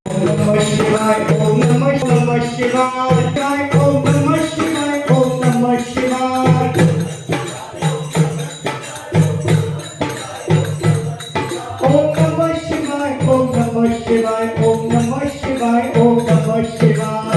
Namah Shivaya, Om Namah Shivaya, Om Namah Shivaya, Om Namah Shivaya. Om Namah Shivaya, Om Namah Shivaya, Om Namah Shivaya, Om Namah Shivaya.